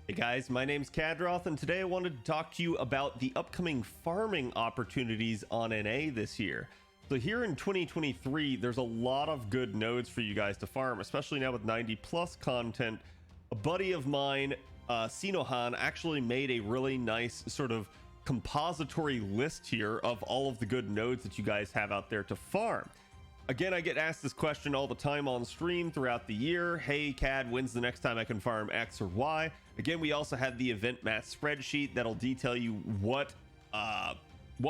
Hey guys, my name's Khadroth, and today I wanted to talk to you about the upcoming farming opportunities on NA this year. So here in 2023, there's a lot of good nodes for you guys to farm, especially now with 90 plus content. A buddy of mine, Sinohan, actually made a really nice sort of compository list here of all of the good nodes that you guys have out there to farm. Again, I get asked this question all the time on stream throughout the year. Hey, Cad, when's the next time I can farm X or Y? Again, we also have the event math spreadsheet that'll detail you what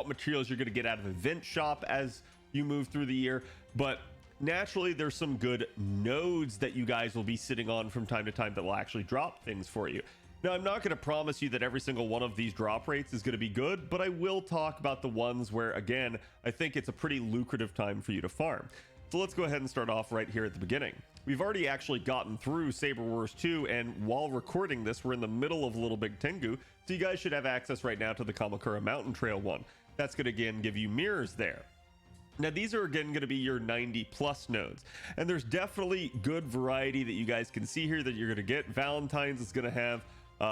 materials you're going to get out of event shop as you move through the year. But naturally, there's some good nodes that you guys will be sitting on from time to time that will actually drop things for you. Now, I'm not going to promise you that every single one of these drop rates is going to be good, but I will talk about the ones where, again, I think it's a pretty lucrative time for you to farm. So let's go ahead and start off right here at the beginning. We've already actually gotten through Saber Wars 2, and while recording this, we're in the middle of Little Big Tengu, so you guys should have access right now to the Kamakura Mountain Trail one. That's going to, again, give you mirrors there. Now, these are, again, going to be your 90 plus nodes, and there's definitely good variety that you guys can see here that you're going to get. Valentine's is going to have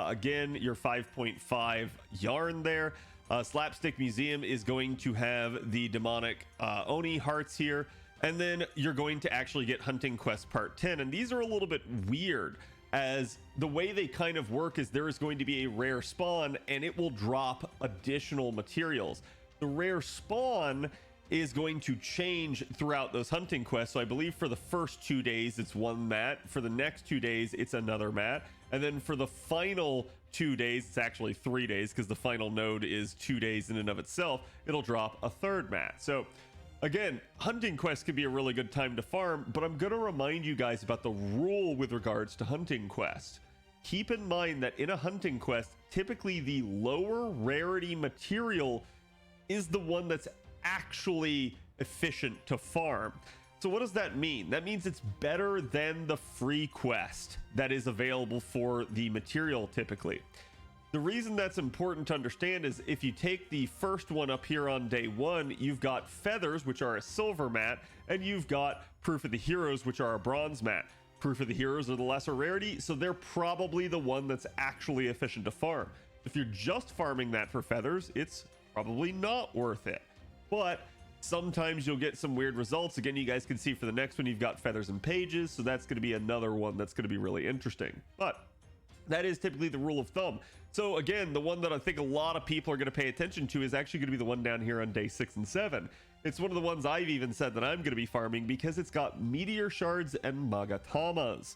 again, your 5.5 yarn there. Slapstick Museum is going to have the demonic Oni hearts here. And then you're going to actually get Hunting Quest Part 10. And these are a little bit weird, as the way they kind of work is there is going to be a rare spawn and it will drop additional materials. The rare spawn is going to change throughout those hunting quests. So I believe for the first 2 days, it's one mat. For the next 2 days, it's another mat. And then for the final 2 days, it's actually 3 days because the final node is 2 days in and of itself. It'll drop a third mat. So again, hunting quests can be a really good time to farm, but I'm going to remind you guys about the rule with regards to hunting quests. Keep in mind that in a hunting quest, typically the lower rarity material is the one that's actually efficient to farm. So what does that mean? That means it's better than the free quest that is available for the material typically. The reason that's important to understand is if you take the first one up here on day one, you've got feathers, which are a silver mat, and you've got proof of the heroes, which are a bronze mat. Proof of the heroes are the lesser rarity, so they're probably the one that's actually efficient to farm. If you're just farming that for feathers, it's probably not worth it. But sometimes you'll get some weird results. Again, you guys can see for the next one, you've got feathers and pages. So that's going to be another one that's going to be really interesting. But that is typically the rule of thumb. So again, the one that I think a lot of people are going to pay attention to is actually going to be the one down here on day 6 and 7. It's one of the ones I've even said that I'm going to be farming because it's got meteor shards and magatamas.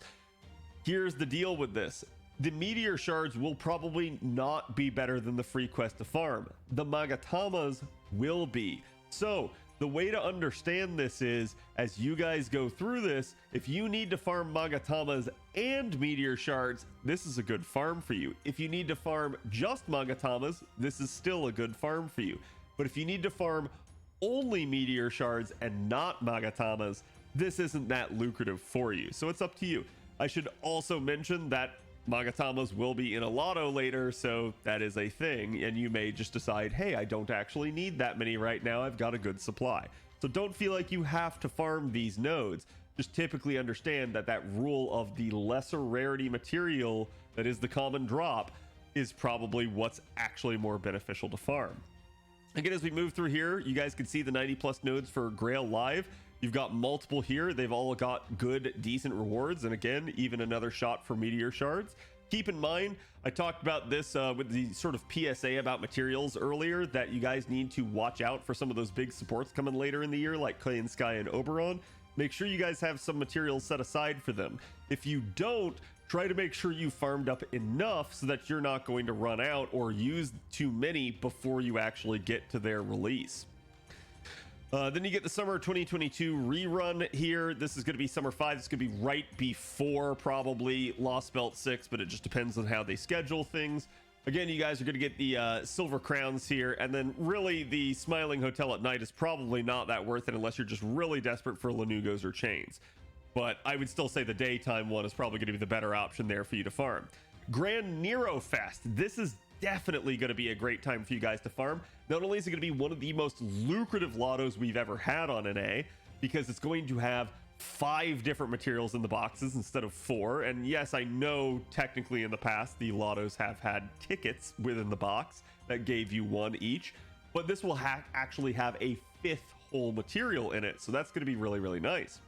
Here's the deal with this. The meteor shards will probably not be better than the free quest to farm. The magatamas will be. So the way to understand this is, as you guys go through this, if you need to farm magatamas and meteor shards, this is a good farm for you. If you need to farm just magatamas, this is still a good farm for you. But if you need to farm only meteor shards and not magatamas, this isn't that lucrative for you. So it's up to you. I should also mention that magatamas will be in a lotto later, so that is a thing, and you may just decide, hey, I don't actually need that many right now, I've got a good supply. So don't feel like you have to farm these nodes. Just typically understand that that rule of the lesser rarity material that is the common drop is probably what's actually more beneficial to farm. Again, as we move through here, you guys can see the 90 plus nodes for Grail Live. You've got multiple here. They've all got good, decent rewards. And again, even another shot for meteor shards. Keep in mind, I talked about this with the sort of PSA about materials earlier, that you guys need to watch out for some of those big supports coming later in the year, like Clay and Sky and Oberon. Make sure you guys have some materials set aside for them. If you don't, try to make sure you farmed up enough so that you're not going to run out or use too many before you actually get to their release. Then you get the summer 2022 rerun here. This is going to be summer 5. This could be right before probably Lost Belt 6, but it just depends on how they schedule things. Again, you guys are going to get the silver crowns here, and then really the Smiling Hotel at night is probably not that worth it unless you're just really desperate for Lanugos or chains. But I would still say the daytime one is probably going to be the better option there for you to farm. Grand Nero Fest. This is definitely going to be a great time for you guys to farm. Not only is it going to be one of the most lucrative lottos we've ever had on NA, because it's going to have 5 different materials in the boxes instead of 4. And yes, I know technically in the past the lottos have had tickets within the box that gave you 1 each, but this will actually have a 5th whole material in it, so that's going to be really, really nice.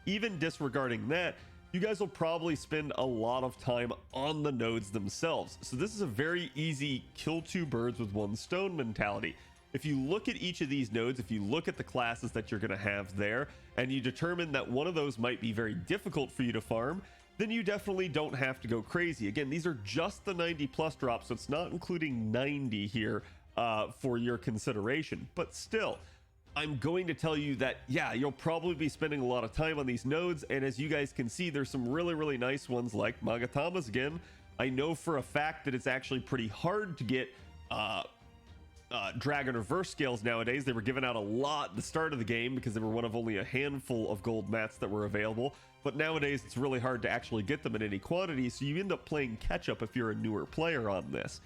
Even disregarding that, you guys will probably spend a lot of time on the nodes themselves, so this is a very easy kill 2 birds with 1 stone mentality. If you look at each of these nodes, if you look at the classes that you're going to have there, and you determine that one of those might be very difficult for you to farm, then you definitely don't have to go crazy. Again, these are just the 90 plus drops, so it's not including 90 here for your consideration. But still, I'm going to tell you that, yeah, you'll probably be spending a lot of time on these nodes, and as you guys can see, there's some really, really nice ones like Magatama's again. I know for a fact that it's actually pretty hard to get dragon reverse scales nowadays. They were given out a lot at the start of the game because they were one of only a handful of gold mats that were available, but nowadays it's really hard to actually get them in any quantity, so you end up playing catch up if you're a newer player on this.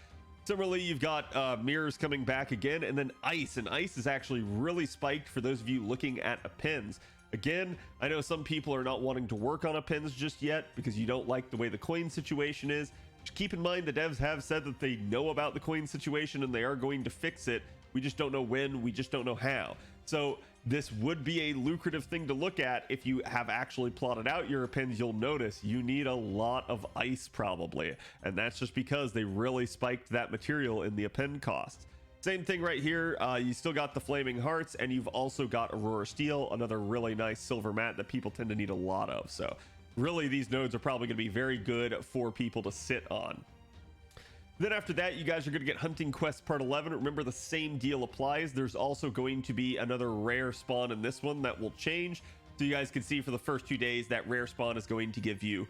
Similarly, you've got mirrors coming back again, and then ice, and ice is actually really spiked for those of you looking at appends. Again, I know some people are not wanting to work on appends just yet because you don't like the way the coin situation is. Just keep in mind the devs have said that they know about the coin situation and they are going to fix it. We just don't know when, we just don't know how. So this would be a lucrative thing to look at. If you have actually plotted out your appends, you'll notice you need a lot of ice probably, and that's just because they really spiked that material in the append costs. Same thing right here, you still got the flaming hearts, and you've also got Aurora Steel, another really nice silver mat that people tend to need a lot of. So really, these nodes are probably going to be very good for people to sit on. Then after that, you guys are going to get Hunting Quest Part 11. Remember, the same deal applies. There's also going to be another rare spawn in this one that will change. So you guys can see for the first 2 days, that rare spawn is going to give you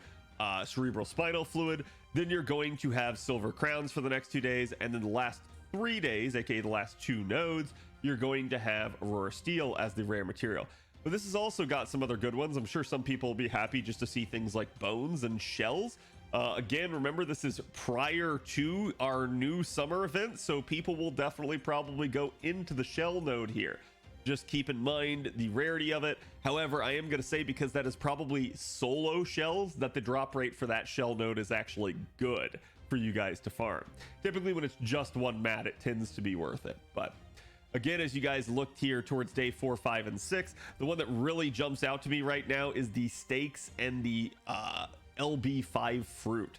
cerebral spinal fluid. Then you're going to have silver crowns for the next 2 days. And then the last 3 days, aka the last 2 nodes, you're going to have Aurora Steel as the rare material. But this has also got some other good ones. I'm sure some people will be happy just to see things like bones and shells. Again, remember, this is prior to our new summer event, so people will definitely probably go into the shell node here. Just keep in mind the rarity of it. However, I am going to say, because that is probably solo shells, that the drop rate for that shell node is actually good for you guys to farm. Typically when it's just one mat, it tends to be worth it. But again, as you guys looked here towards day 4, 5, and 6, the one that really jumps out to me right now is the stakes and the LB5 fruit.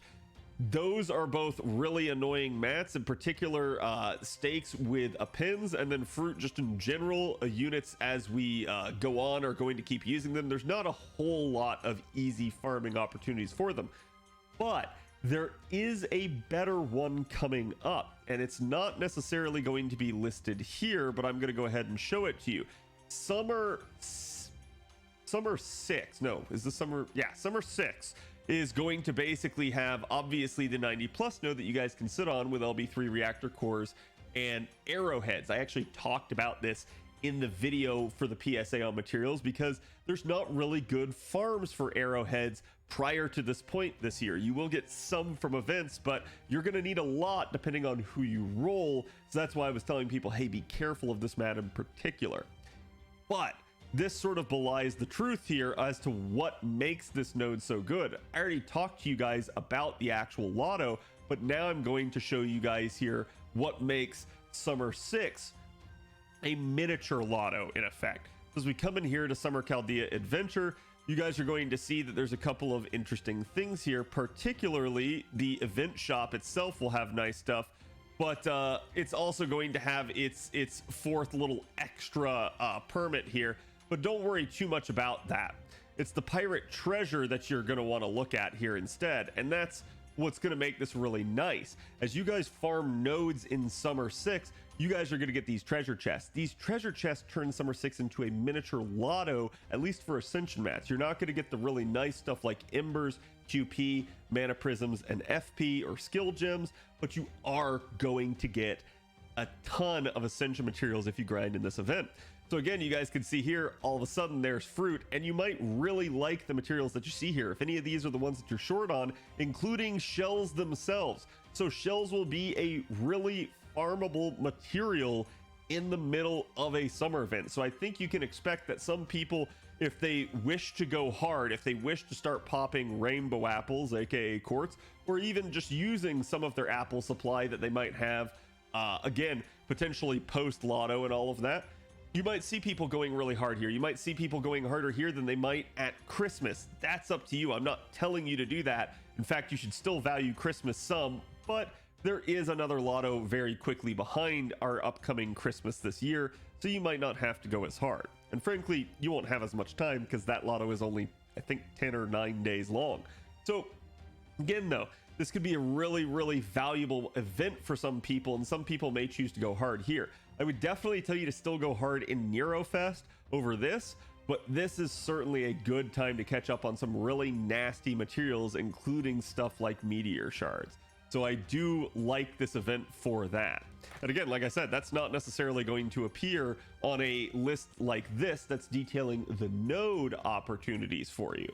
Those are both really annoying mats, in particular stakes with appends, and then fruit just in general. Units as we go on are going to keep using them. There's not a whole lot of easy farming opportunities for them, but there is a better one coming up, and it's not necessarily going to be listed here, but I'm going to go ahead and show it to you. Summer 6, no, is this summer? Yeah, Summer 6 is going to basically have obviously the 90 plus node that you guys can sit on with LB3 reactor cores and arrowheads. I actually talked about this in the video for the PSA on materials, because there's not really good farms for arrowheads prior to this point this year. You will get some from events, but you're going to need a lot depending on who you roll. So that's why I was telling people, hey, be careful of this mat in particular. But this sort of belies the truth here as to what makes this node so good. I already talked to you guys about the actual lotto, but now I'm going to show you guys here what makes Summer 6 a miniature lotto in effect. As we come in here to Summer Chaldea Adventure, you guys are going to see that there's a couple of interesting things here. Particularly the event shop itself will have nice stuff, but it's also going to have its 4th little extra permit here. But don't worry too much about that. It's the pirate treasure that you're going to want to look at here instead, and that's what's going to make this really nice. As you guys farm nodes in Summer 6, you guys are going to get these treasure chests. These treasure chests turn Summer 6 into a miniature lotto, at least for Ascension mats. You're not going to get the really nice stuff like Embers, QP, Mana Prisms, and FP or Skill Gems, but you are going to get a ton of Ascension materials if you grind in this event. So again, you guys can see here, all of a sudden there's fruit, and you might really like the materials that you see here. If any of these are the ones that you're short on, including shells themselves. So shells will be a really farmable material in the middle of a summer event. So I think you can expect that some people if they wish to go hard, if they wish to start popping rainbow apples, aka quartz, or even just using some of their apple supply that they might have, again, potentially post lotto and all of that, you might see people going really hard here. You might see people going harder here than they might at Christmas. That's up to you. I'm not telling you to do that. In fact, you should still value Christmas some, but there is another lotto very quickly behind our upcoming Christmas this year, so you might not have to go as hard. And frankly, you won't have as much time because that lotto is only, I think, 10 or 9 days long. So again, though, this could be a really, really valuable event for some people, and some people may choose to go hard here. I would definitely tell you to still go hard in Nero Fest over this, but this is certainly a good time to catch up on some really nasty materials, including stuff like meteor shards. So I do like this event for that. And again, like I said, that's not necessarily going to appear on a list like this that's detailing the node opportunities for you.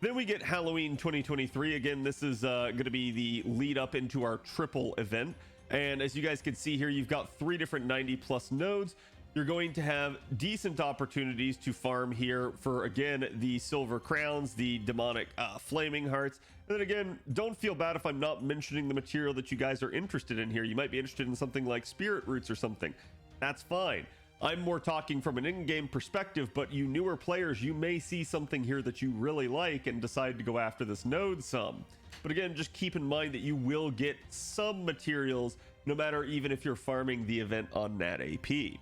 Then we get Halloween 2023. Again, this is going to be the lead up into our triple event. And as you guys can see here, you've got 3 different 90 plus nodes. You're going to have decent opportunities to farm here for, again, the silver crowns, the demonic flaming hearts. And then again, don't feel bad if I'm not mentioning the material that you guys are interested in here. You might be interested in something like spirit roots or something. That's fine. I'm more talking from an in-game perspective, but you newer players, you may see something here that you really like and decide to go after this node some. But again, just keep in mind that you will get some materials, no matter even if you're farming the event on Nat AP.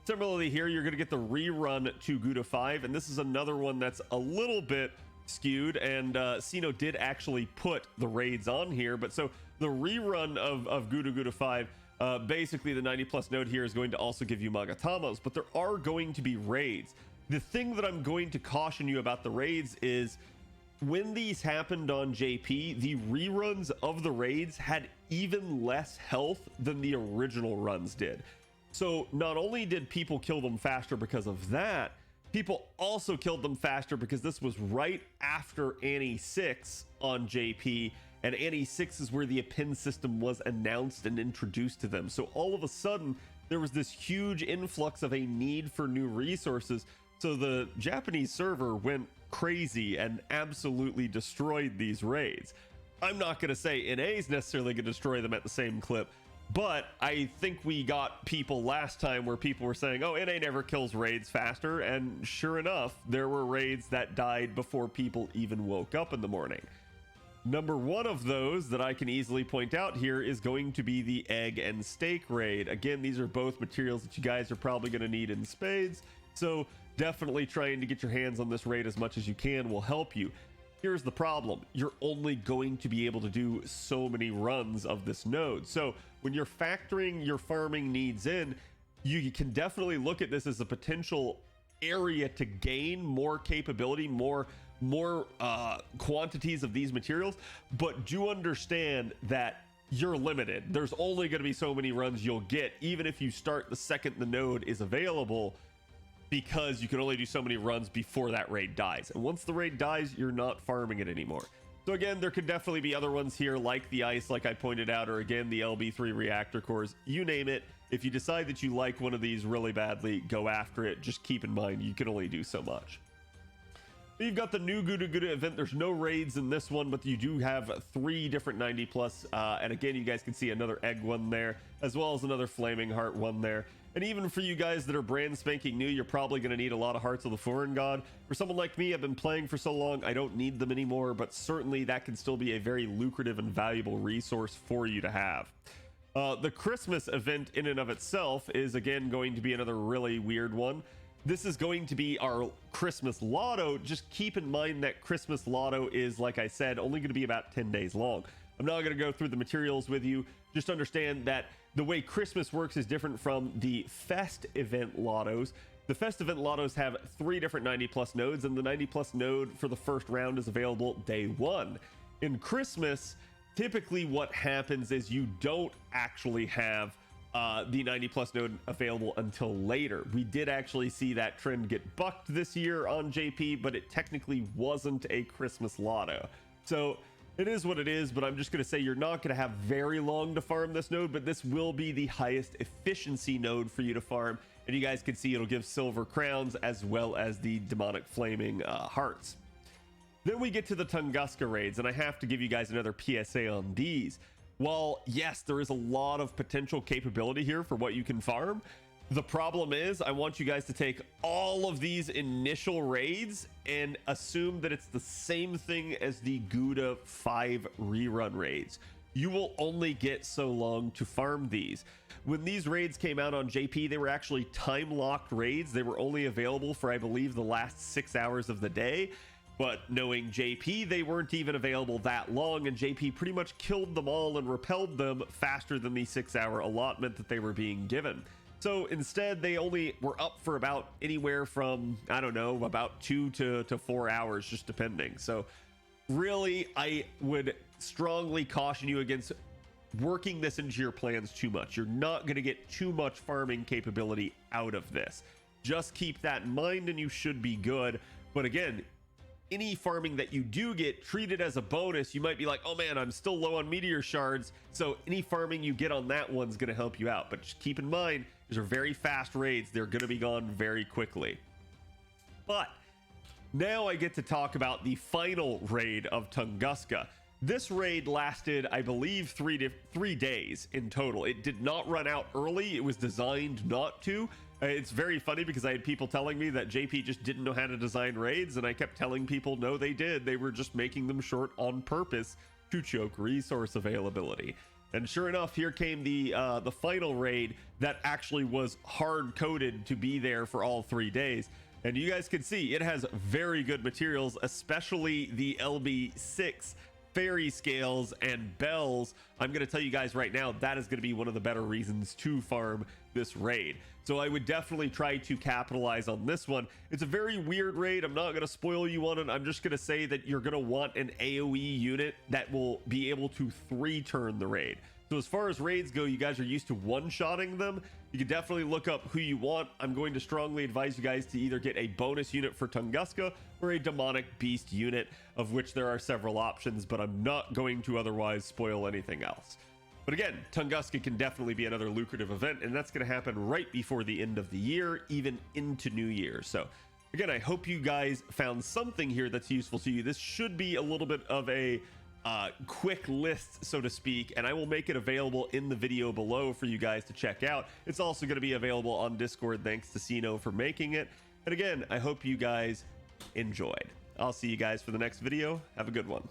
Similarly here, you're going to get the rerun Tunguska 5, and this is another one that's a little bit skewed, and Sino did actually put the raids on here, but so the rerun of Tunguska 5, basically the 90 plus node here is going to also give you Magatamos, but there are going to be raids. The thing that I'm going to caution you about the raids is when these happened on JP, the reruns of the raids had even less health than the original runs did. So not only did people kill them faster because of that, people also killed them faster because this was right after Annie 6 on JP, and Annie 6 is where the appin system was announced and introduced to them. So all of a sudden, there was this huge influx of a need for new resources. So the Japanese server went crazy and absolutely destroyed these raids. I'm not going to say NA is necessarily going to destroy them at the same clip, but I think we got people last time where people were saying, oh, NA never kills raids faster, and sure enough, there were raids that died before people even woke up in the morning. Number one of those that I can easily point out here is going to be the egg and steak raid. Again, these are both materials that you guys are probably going to need in spades, so definitely trying to get your hands on this raid as much as you can will help you. Here's the problem. You're only going to be able to do so many runs of this node. So when you're factoring your farming needs in, you can definitely look at this as a potential area to gain more capability, more quantities of these materials, but do understand that you're limited. There's only going to be so many runs you'll get, even if you start the second the node is available, because you can only do so many runs before that raid dies. And once the raid dies, you're not farming it anymore. So again, there could definitely be other ones here like the ice, like I pointed out, or again, the LB3 reactor cores, you name it. If you decide that you like one of these really badly, go after it. Just keep in mind, you can only do so much. You've got the new Guda event. There's no raids in this one, but you do have 3 different 90 plus. And again, you guys can see another egg one there, as well as another flaming heart one there. And even for you guys that are brand spanking new, you're probably going to need a lot of Hearts of the Foreign God. For someone like me, I've been playing for so long, I don't need them anymore, but certainly that can still be a very lucrative and valuable resource for you to have. The Christmas event in and of itself is again going to be another really weird one. This is going to be our Christmas Lotto. Just keep in mind that Christmas Lotto is, like I said, only going to be about 10 days long. I'm not going to go through the materials with you. Just understand that the way Christmas works is different from the Fest event Lottos. The Fest event Lottos have 3 different 90 plus nodes, and the 90 plus node for the first round is available day 1. In Christmas, typically what happens is you don't actually have the 90 plus node available until later. We did actually see that trend get bucked this year on JP, but it technically wasn't a Christmas Lotto. So it is what it is, but I'm just going to say you're not going to have very long to farm this node, but this will be the highest efficiency node for you to farm. And you guys can see it'll give silver crowns as well as the demonic flaming hearts. Then we get to the Tunguska raids, and I have to give you guys another PSA on these. While yes, there is a lot of potential capability here for what you can farm, the problem is I want you guys to take all of these initial raids and assume that it's the same thing as the Gouda 5 rerun raids. You will only get so long to farm these. When these raids came out on JP, they were actually time-locked raids. They were only available for, I believe, the last 6 hours of the day. But knowing JP, they weren't even available that long, and JP pretty much killed them all and repelled them faster than the 6-hour allotment that they were being given. So instead, they only were up for about anywhere from, I don't know, about 2 to 4 hours, just depending. So really, I would strongly caution you against working this into your plans too much. You're not going to get too much farming capability out of this. Just keep that in mind and you should be good. But again, any farming that you do get, treat it as a bonus. You might be like, oh man, I'm still low on meteor shards, so any farming you get on that one's going to help you out. But just keep in mind, these are very fast raids. They're going to be gone very quickly. But now I get to talk about the final raid of Tunguska. This raid lasted, I believe, 3 days in total. It did not run out early. It was designed not to. It's very funny because I had people telling me that JP just didn't know how to design raids, and I kept telling people, no, they did. They were just making them short on purpose to choke resource availability. And sure enough, here came the final raid that actually was hard-coded to be there for all 3 days. And you guys can see it has very good materials, especially the LB6 fairy scales and bells. I'm going to tell you guys right now, that is going to be one of the better reasons to farm this raid. So I would definitely try to capitalize on this one. It's a very weird raid. I'm not going to spoil you on it. I'm just going to say that you're going to want an AoE unit that will be able to 3-turn the raid. So as far as raids go, you guys are used to one-shotting them. You can definitely look up who you want. I'm going to strongly advise you guys to either get a bonus unit for Tunguska or a demonic beast unit, of which there are several options, but I'm not going to otherwise spoil anything else. But again, Tunguska can definitely be another lucrative event, and that's going to happen right before the end of the year, even into New Year. So again, I hope you guys found something here that's useful to you. This should be a little bit of a quick list, so to speak, and I will make it available in the video below for you guys to check out. It's also going to be available on Discord, thanks to Sino for making it. And again, I hope you guys enjoyed. I'll see you guys for the next video. Have a good one.